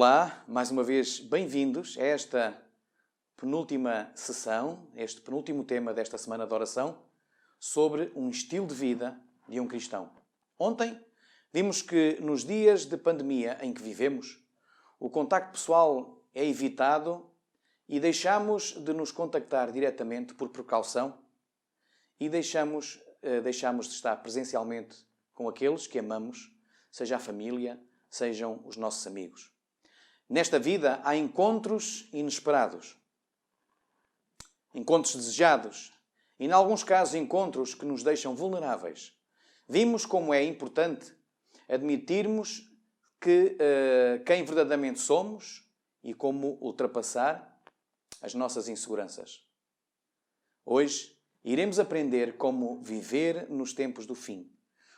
Olá, mais uma vez bem-vindos a esta penúltima sessão, este penúltimo tema desta semana de oração, sobre um estilo de vida de um cristão. Ontem vimos que nos dias de pandemia em que vivemos, o contacto pessoal é evitado e deixamos de nos contactar diretamente por precaução e deixamos de estar presencialmente com aqueles que amamos, seja a família, sejam os nossos amigos. Nesta vida há encontros inesperados, encontros desejados e, em alguns casos, encontros que nos deixam vulneráveis. Vimos como é importante admitirmos quem verdadeiramente somos e como ultrapassar as nossas inseguranças. Hoje iremos aprender como viver nos tempos do fim,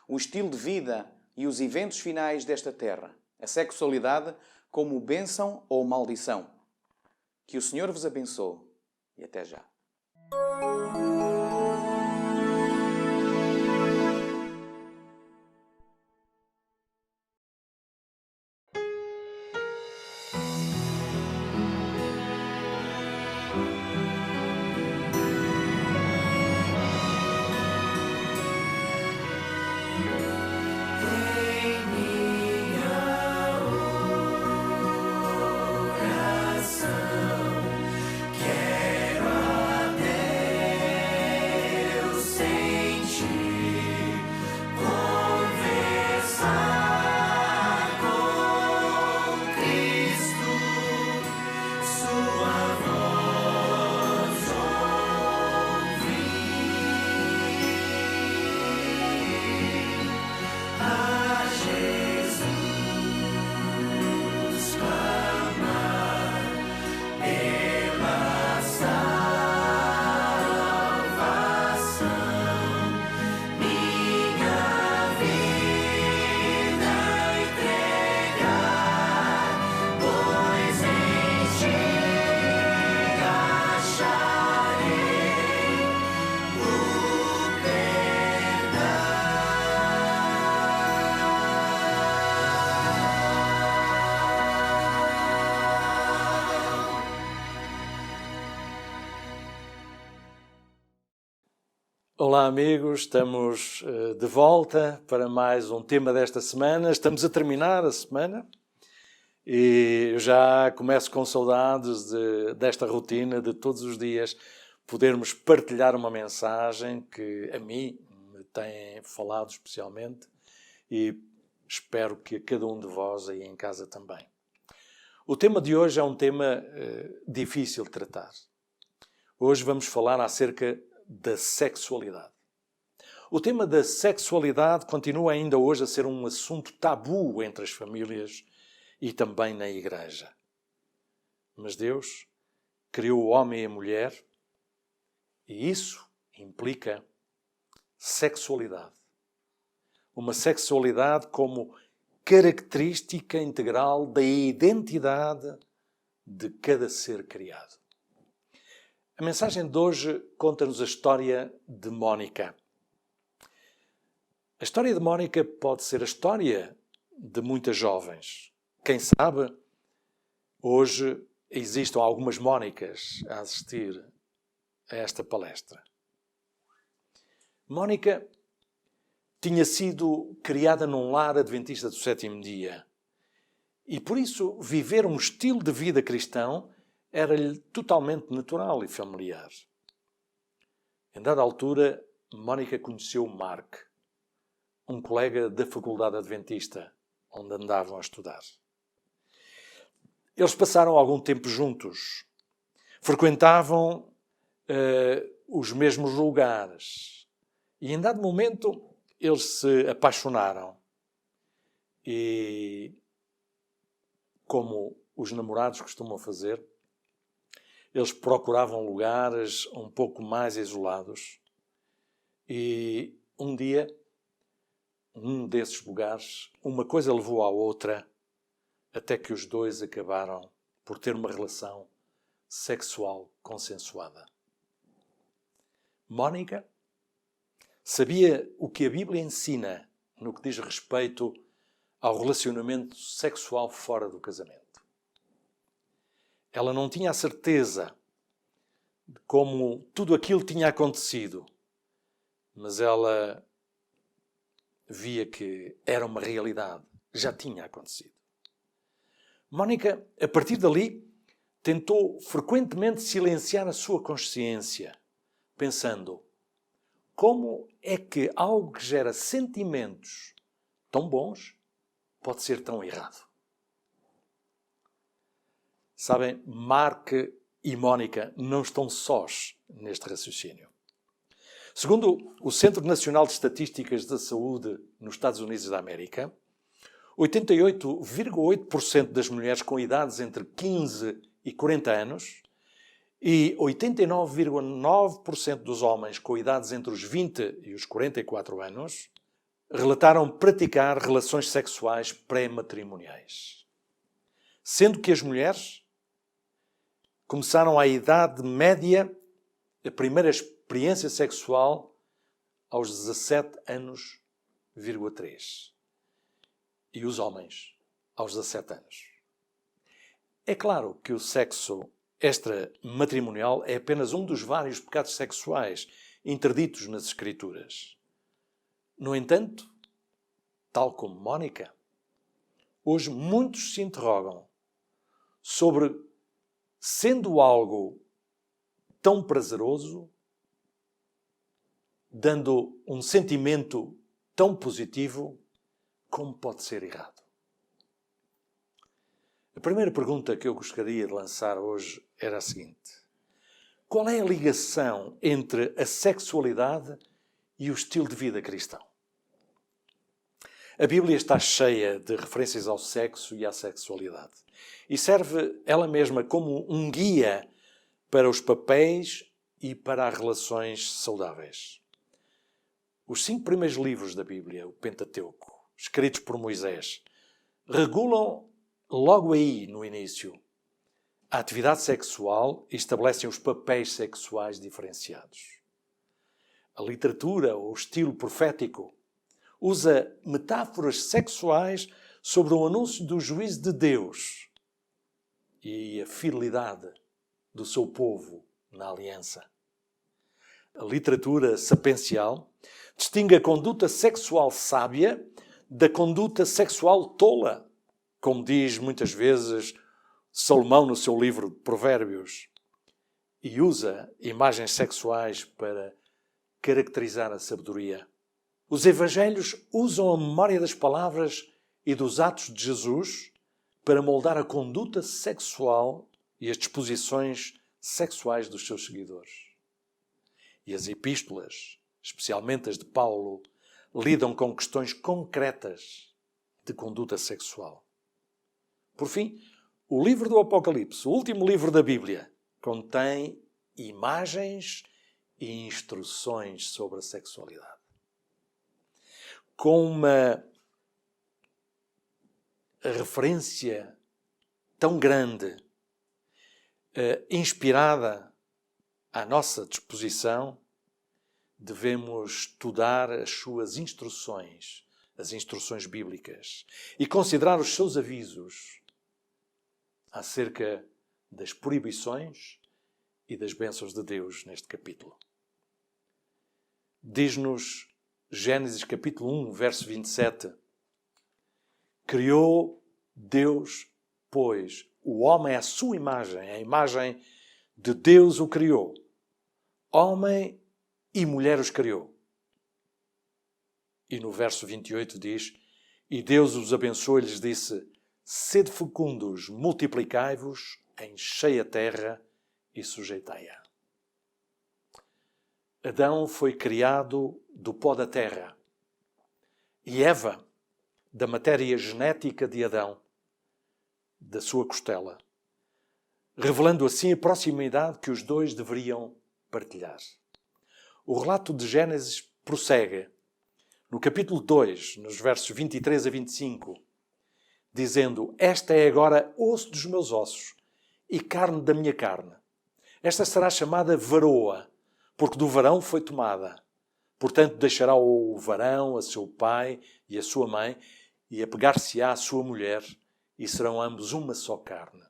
o estilo de vida e os eventos finais desta terra, a sexualidade como bênção ou maldição. Que o Senhor vos abençoe e até já. Olá amigos, estamos de volta para mais um tema desta semana. Estamos a terminar a semana e já começo com saudades desta rotina de todos os dias podermos partilhar uma mensagem que a mim me tem falado especialmente e espero que a cada um de vós aí em casa também. O tema de hoje é um tema difícil de tratar. Hoje vamos falar acerca da sexualidade. O tema da sexualidade continua ainda hoje a ser um assunto tabu entre as famílias e também na igreja. Mas Deus criou o homem e a mulher e isso implica sexualidade. Uma sexualidade como característica integral da identidade de cada ser criado. A mensagem de hoje conta-nos a história de Mónica. A história de Mónica pode ser a história de muitas jovens. Quem sabe, hoje existam algumas Mónicas a assistir a esta palestra. Mónica tinha sido criada num lar adventista do sétimo dia e, por isso, viver um estilo de vida cristão era-lhe totalmente natural e familiar. Em dada altura, Mónica conheceu Mark, um colega da Faculdade Adventista, onde andavam a estudar. Eles passaram algum tempo juntos, frequentavam os mesmos lugares e, em dado momento, eles se apaixonaram e, como os namorados costumam fazer, eles procuravam lugares um pouco mais isolados e um dia, num desses lugares, uma coisa levou à outra até que os dois acabaram por ter uma relação sexual consensuada. Mónica sabia o que a Bíblia ensina no que diz respeito ao relacionamento sexual fora do casamento. Ela não tinha a certeza de como tudo aquilo tinha acontecido, mas ela via que era uma realidade, já tinha acontecido. Mónica, a partir dali, tentou frequentemente silenciar a sua consciência, pensando: como é que algo que gera sentimentos tão bons pode ser tão errado? Sabem, Mark e Mónica não estão sós neste raciocínio. Segundo o Centro Nacional de Estatísticas da Saúde nos Estados Unidos da América, 88,8% das mulheres com idades entre 15 e 40 anos e 89,9% dos homens com idades entre os 20 e os 44 anos relataram praticar relações sexuais pré-matrimoniais. Sendo que as mulheres começaram à idade média a primeira experiência sexual aos 17 anos, 3. E os homens aos 17 anos. É claro que o sexo extramatrimonial é apenas um dos vários pecados sexuais interditos nas Escrituras. No entanto, tal como Mónica, hoje muitos se interrogam sobre, sendo algo tão prazeroso, dando um sentimento tão positivo, como pode ser errado? A primeira pergunta que eu gostaria de lançar hoje era a seguinte: qual é a ligação entre a sexualidade e o estilo de vida cristão? A Bíblia está cheia de referências ao sexo e à sexualidade e serve ela mesma como um guia para os papéis e para as relações saudáveis. Os 5 primeiros livros da Bíblia, o Pentateuco, escritos por Moisés, regulam logo aí, no início, a atividade sexual e estabelecem os papéis sexuais diferenciados. A literatura, ou o estilo profético, usa metáforas sexuais sobre o anúncio do juízo de Deus e a fidelidade do seu povo na aliança. A literatura sapiencial distingue a conduta sexual sábia da conduta sexual tola, como diz muitas vezes Salomão no seu livro de Provérbios, e usa imagens sexuais para caracterizar a sabedoria. Os evangelhos usam a memória das palavras e dos atos de Jesus para moldar a conduta sexual e as disposições sexuais dos seus seguidores. E as epístolas, especialmente as de Paulo, lidam com questões concretas de conduta sexual. Por fim, o livro do Apocalipse, o último livro da Bíblia, contém imagens e instruções sobre a sexualidade. Com uma referência tão grande, inspirada à nossa disposição, devemos estudar as suas instruções, as instruções bíblicas, e considerar os seus avisos acerca das proibições e das bênçãos de Deus neste capítulo. Diz-nos Gênesis capítulo 1, verso 27. Criou Deus, pois, o homem à sua imagem, a imagem de Deus o criou. Homem e mulher os criou. E no verso 28 diz: e Deus os abençoou e lhes disse: sede fecundos, multiplicai-vos, enchei a terra e sujeitai-a. Adão foi criado do pó da terra e Eva da matéria genética de Adão, da sua costela, revelando assim a proximidade que os dois deveriam partilhar. O relato de Gênesis prossegue no capítulo 2, nos versos 23 a 25, dizendo: esta é agora osso dos meus ossos e carne da minha carne. Esta será chamada varoa, porque do varão foi tomada. Portanto, deixará o varão a seu pai e a sua mãe, e apegar-se-á à sua mulher, e serão ambos uma só carne.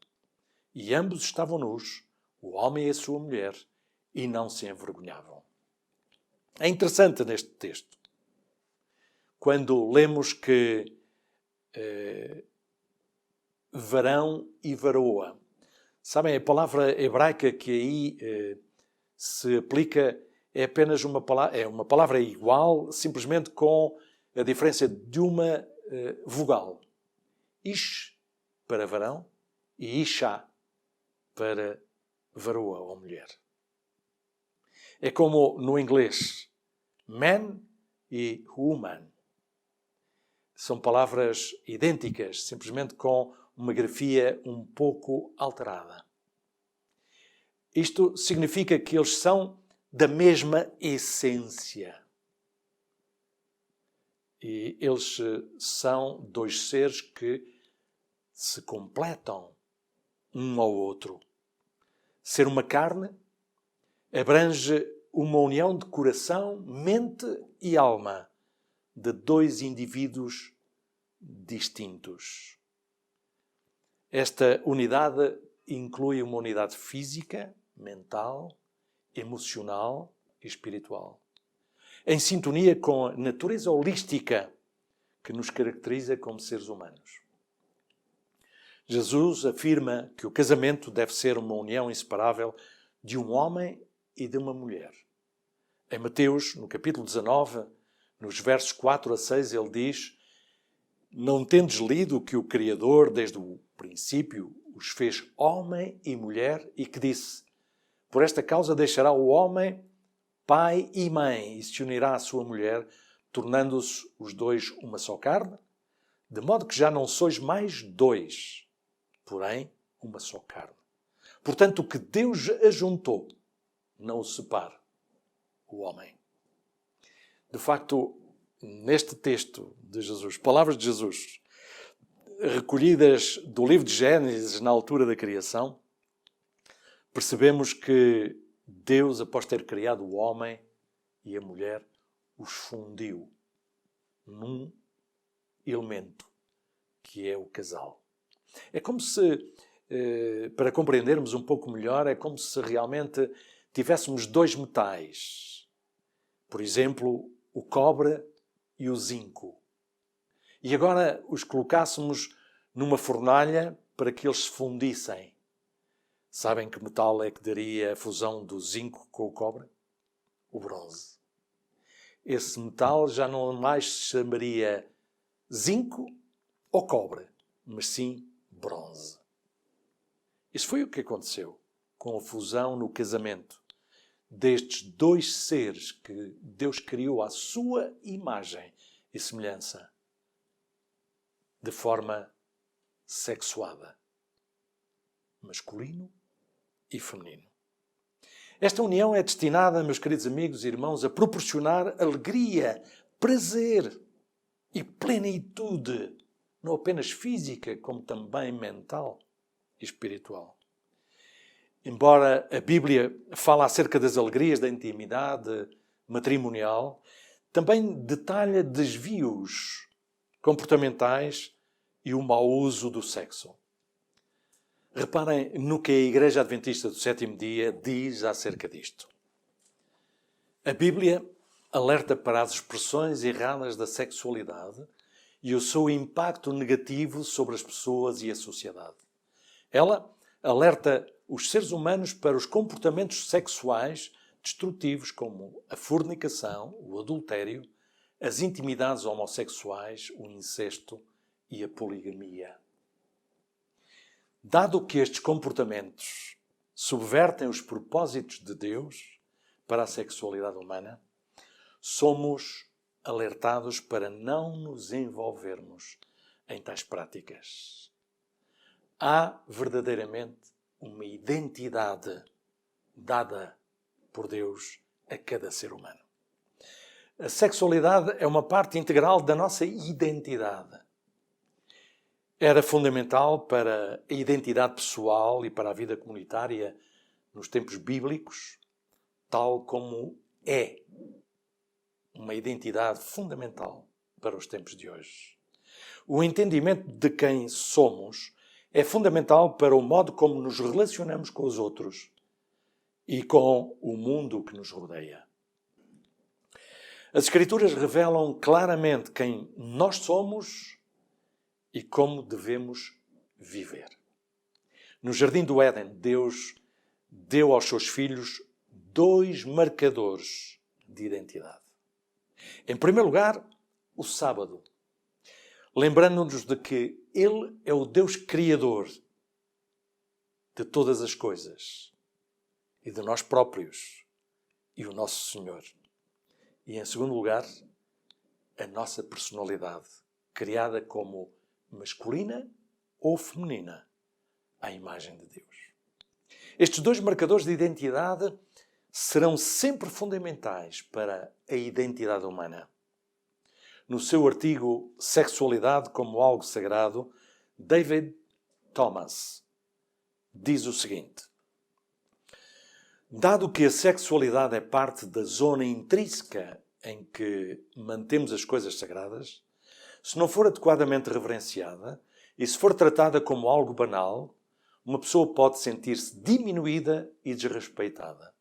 e ambos estavam nus, o homem e a sua mulher, e não se envergonhavam. É interessante neste texto, quando lemos que varão e varoa. Sabem, a palavra hebraica que aí se aplica é apenas uma palavra igual, simplesmente com a diferença de uma vogal. Ish para varão e isha para varoa ou mulher. É como no inglês, man e woman. São palavras idênticas, simplesmente com uma grafia um pouco alterada. Isto significa que eles são da mesma essência. E eles são dois seres que se completam um ao outro. Ser uma carne abrange uma união de coração, mente e alma de dois indivíduos distintos. Esta unidade inclui uma unidade física, mental, emocional e espiritual, em sintonia com a natureza holística que nos caracteriza como seres humanos. Jesus afirma que o casamento deve ser uma união inseparável de um homem e de uma mulher. Em Mateus, no capítulo 19, nos versos 4 a 6, ele diz: não tendes lido que o Criador, desde o princípio, os fez homem e mulher, e que disse: por esta causa deixará o homem pai e mãe, e se unirá à sua mulher, tornando-se os dois uma só carne? De modo que já não sois mais dois, porém uma só carne. Portanto, o que Deus ajuntou, não o separe o homem. De facto, neste texto de Jesus, palavras de Jesus, recolhidas do livro de Gênesis na altura da criação, percebemos que Deus, após ter criado o homem e a mulher, os fundiu num elemento, que é o casal. É como se, para compreendermos um pouco melhor, é como se realmente tivéssemos dois metais. Por exemplo, o cobre e o zinco. E agora os colocássemos numa fornalha para que eles se fundissem. Sabem que metal é que daria a fusão do zinco com o cobre? O bronze. Esse metal já não mais se chamaria zinco ou cobre, mas sim bronze. Isso foi o que aconteceu com a fusão no casamento destes dois seres que Deus criou à sua imagem e semelhança, de forma sexuada, masculino e feminino. Esta união é destinada, meus queridos amigos e irmãos, a proporcionar alegria, prazer e plenitude, não apenas física, como também mental e espiritual. Embora a Bíblia fale acerca das alegrias da intimidade matrimonial, também detalha desvios comportamentais e o mau uso do sexo. Reparem no que a Igreja Adventista do Sétimo Dia diz acerca disto. A Bíblia alerta para as expressões erradas da sexualidade e o seu impacto negativo sobre as pessoas e a sociedade. Ela alerta os seres humanos para os comportamentos sexuais destrutivos como a fornicação, o adultério, as intimidades homossexuais, o incesto e a poligamia. Dado que estes comportamentos subvertem os propósitos de Deus para a sexualidade humana, somos alertados para não nos envolvermos em tais práticas. Há verdadeiramente uma identidade dada por Deus a cada ser humano. A sexualidade é uma parte integral da nossa identidade. Era fundamental para a identidade pessoal e para a vida comunitária nos tempos bíblicos, tal como é uma identidade fundamental para os tempos de hoje. O entendimento de quem somos é fundamental para o modo como nos relacionamos com os outros e com o mundo que nos rodeia. As Escrituras revelam claramente quem nós somos e como devemos viver. No Jardim do Éden, Deus deu aos seus filhos 2 marcadores de identidade. Em primeiro lugar, o sábado, lembrando-nos de que Ele é o Deus Criador de todas as coisas e de nós próprios e o nosso Senhor. E, em segundo lugar, a nossa personalidade, criada como masculina ou feminina, à imagem de Deus. Estes 2 marcadores de identidade serão sempre fundamentais para a identidade humana. No seu artigo Sexualidade como Algo Sagrado, David Thomas diz o seguinte: dado que a sexualidade é parte da zona intrínseca em que mantemos as coisas sagradas, se não for adequadamente reverenciada e se for tratada como algo banal, uma pessoa pode sentir-se diminuída e desrespeitada.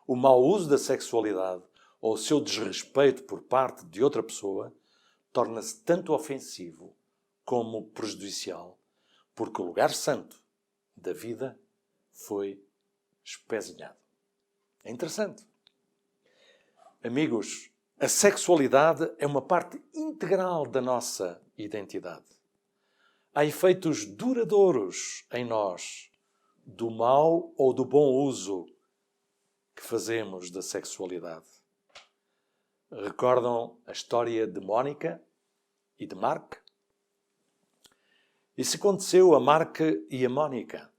O mau uso da sexualidade ou o seu desrespeito por parte de outra pessoa torna-se tanto ofensivo como prejudicial, porque o lugar santo da vida foi espezinhado. É interessante. Amigos, a sexualidade é uma parte integral da nossa identidade. Há efeitos duradouros em nós do mau ou do bom uso que fazemos da sexualidade. Recordam a história de Mónica e de Mark? Isso aconteceu a Mark e a Mónica.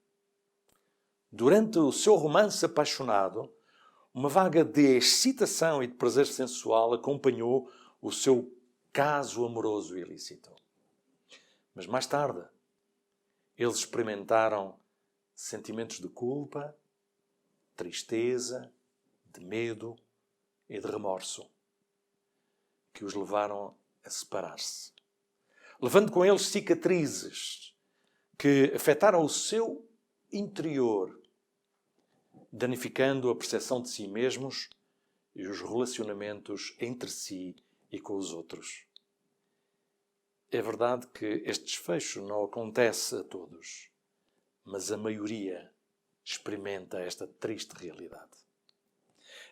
Durante o seu romance apaixonado, uma vaga de excitação e de prazer sensual acompanhou o seu caso amoroso ilícito. Mas mais tarde, eles experimentaram sentimentos de culpa, tristeza, de medo e de remorso, que os levaram a separar-se, levando com eles cicatrizes que afetaram o seu interior, danificando a percepção de si mesmos e os relacionamentos entre si e com os outros. É verdade que este desfecho não acontece a todos, mas a maioria experimenta esta triste realidade.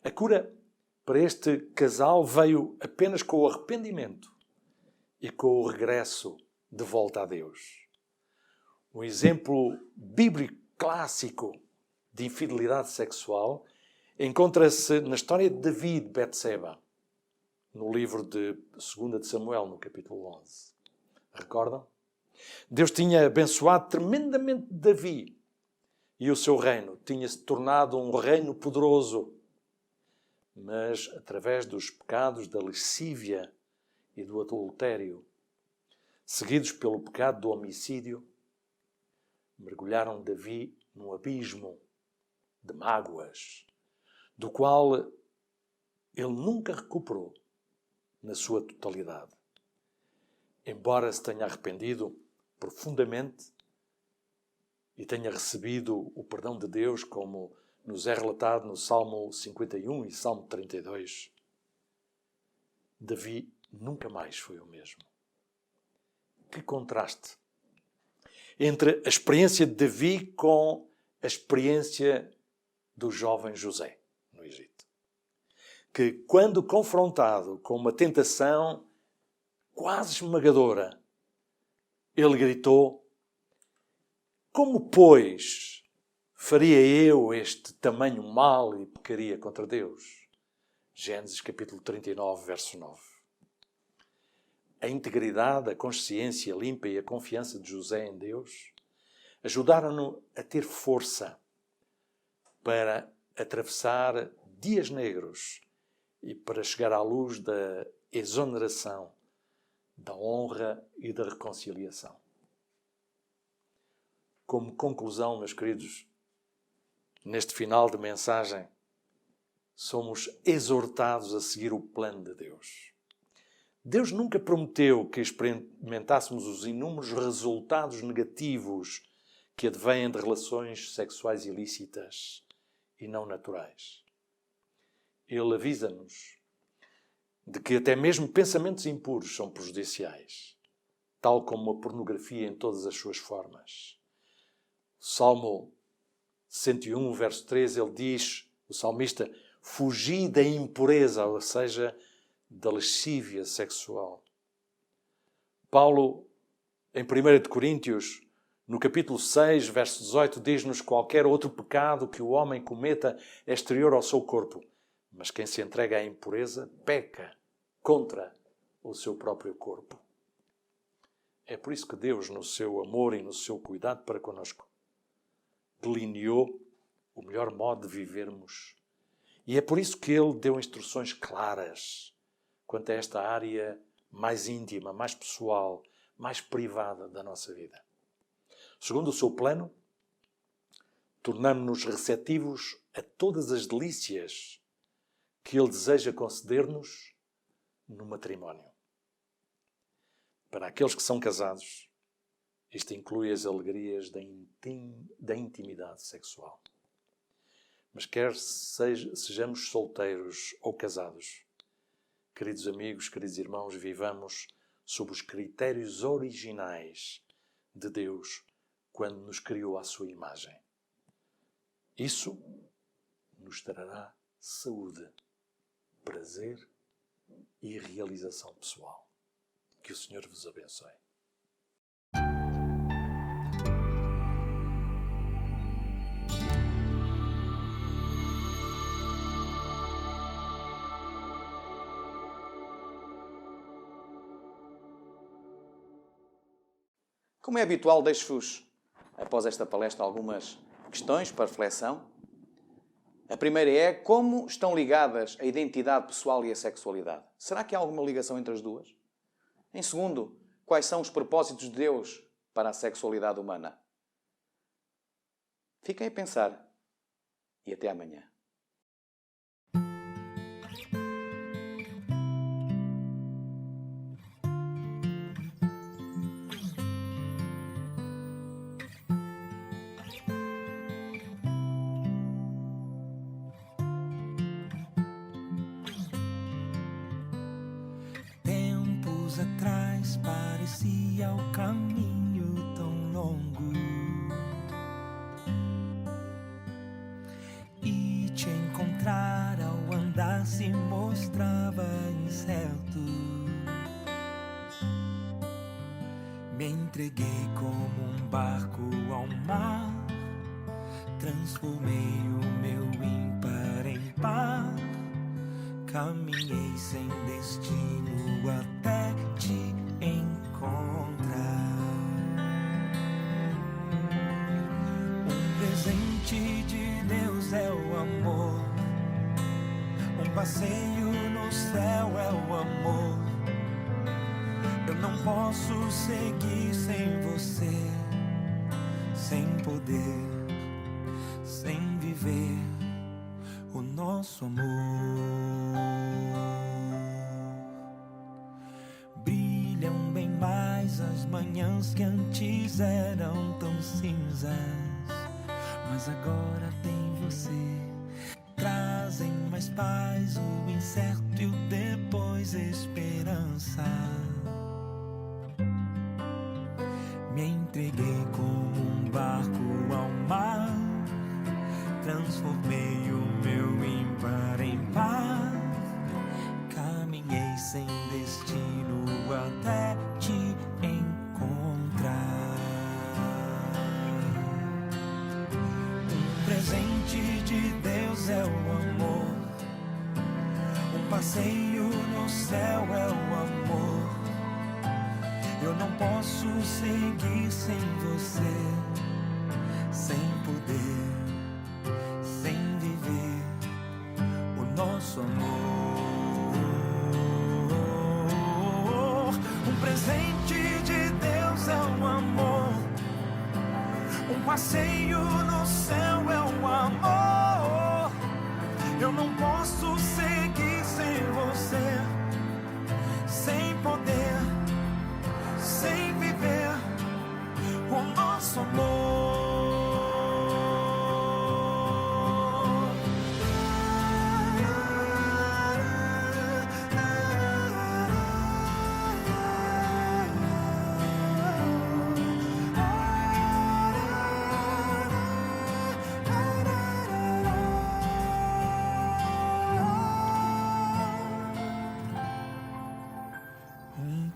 A cura para este casal veio apenas com o arrependimento e com o regresso de volta a Deus. Um exemplo bíblico clássico de infidelidade sexual encontra-se na história de David e Betseba, no livro de 2 de Samuel, no capítulo 11. Recordam? Deus tinha abençoado tremendamente Davi e o seu reino tinha-se tornado um reino poderoso. Mas, através dos pecados da lascívia e do adultério, seguidos pelo pecado do homicídio, mergulharam Davi num abismo de mágoas, do qual ele nunca recuperou na sua totalidade. Embora se tenha arrependido profundamente e tenha recebido o perdão de Deus, como nos é relatado no Salmo 51 e Salmo 32, Davi nunca mais foi o mesmo. Que contraste entre a experiência de Davi com a experiência do jovem José no Egito, que, quando confrontado com uma tentação quase esmagadora, ele gritou: como, pois, faria eu este tamanho mal e pecaria contra Deus? Gênesis capítulo 39, verso 9. A integridade, a consciência limpa e a confiança de José em Deus ajudaram-no a ter força para atravessar dias negros e para chegar à luz da exoneração, da honra e da reconciliação. Como conclusão, meus queridos, neste final de mensagem, somos exortados a seguir o plano de Deus. Deus nunca prometeu que experimentássemos os inúmeros resultados negativos que advêm de relações sexuais ilícitas e não naturais. Ele avisa-nos de que até mesmo pensamentos impuros são prejudiciais, tal como a pornografia em todas as suas formas. Salmo 101, verso 3, ele diz, o salmista, fugi da impureza, ou seja, da lascívia sexual. Paulo, em 1 Coríntios, no capítulo 6, verso 18, diz-nos: qualquer outro pecado que o homem cometa é exterior ao seu corpo, mas quem se entrega à impureza peca contra o seu próprio corpo. É por isso que Deus, no seu amor e no seu cuidado para conosco, delineou o melhor modo de vivermos. E é por isso que Ele deu instruções claras quanto a esta área mais íntima, mais pessoal, mais privada da nossa vida. Segundo o seu plano, tornamo-nos receptivos a todas as delícias que Ele deseja conceder-nos no matrimónio. Para aqueles que são casados, isto inclui as alegrias da intimidade sexual. Mas quer sejamos solteiros ou casados, queridos amigos, queridos irmãos, vivamos sob os critérios originais de Deus quando nos criou à sua imagem. Isso nos trará saúde, prazer e realização pessoal. Que o Senhor vos abençoe. Como é habitual, deixo-vos, após esta palestra, algumas questões para reflexão. A primeira é: como estão ligadas a identidade pessoal e a sexualidade? Será que há alguma ligação entre as duas? Em segundo, quais são os propósitos de Deus para a sexualidade humana? Fiquem a pensar e até amanhã. Atrás parecia o caminho tão longo e te encontrar ao andar se mostrava incerto. Me entreguei como um barco ao mar, transformei o meu ímpar em par. Caminhei sem destino até te encontrar. Um presente de Deus é o amor. Um passeio no céu é o amor. Eu não posso seguir sem você, sem poder, sem viver o nosso amor. Brilham bem mais as manhãs que antes eram tão cinzas, mas agora tem você. Trazem mais paz, o incerto e o depois esperança. Me entreguei como um barco ao mar, transformei o meu ímpar em par. Caminhei sem destino até te encontrar. Um presente de Deus é o amor. Um passeio no céu é o amor. Eu não posso seguir sem você, sem poder, sem viver o nosso amor. Um presente de Deus é o amor. Um passeio no céu é o amor. Eu não posso seguir sem você, sem poder, sem viver o nosso amor.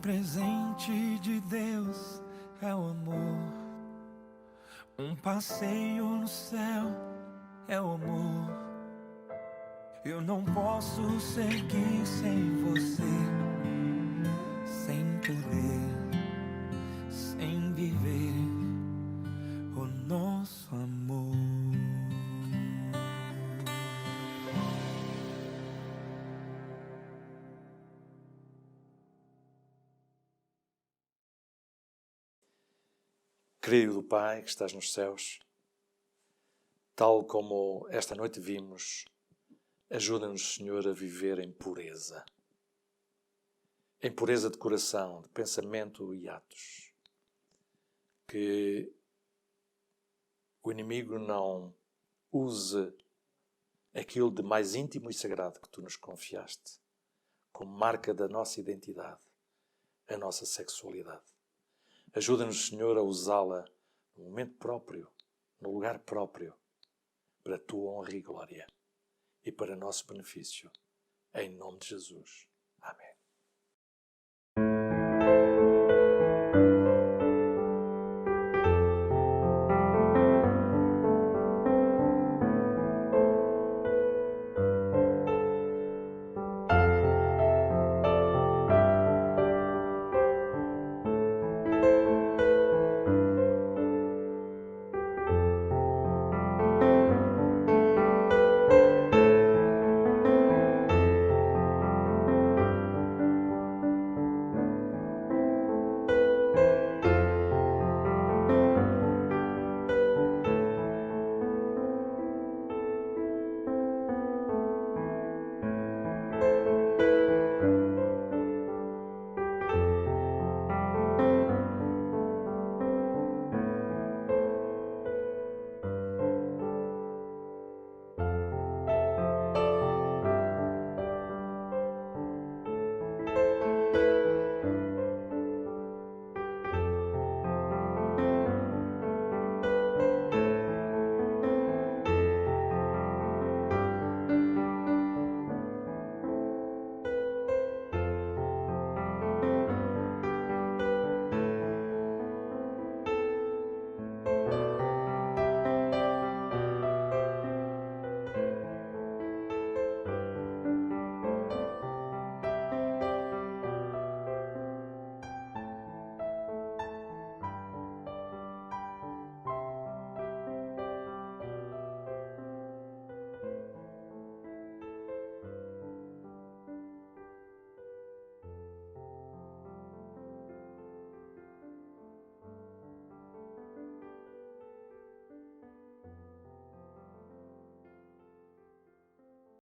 presente de Deus é o amor. Um passeio no céu é o amor. Eu não posso seguir sem você, sem poder, sem viver o nosso amor. Querido Pai que estás nos céus, tal como esta noite vimos, ajuda-nos, Senhor, a viver em pureza de coração, de pensamento e atos. Que o inimigo não use aquilo de mais íntimo e sagrado que Tu nos confiaste como marca da nossa identidade, a nossa sexualidade. Ajuda-nos, Senhor, a usá-la no momento próprio, no lugar próprio, para a Tua honra e glória e para nosso benefício. Em nome de Jesus.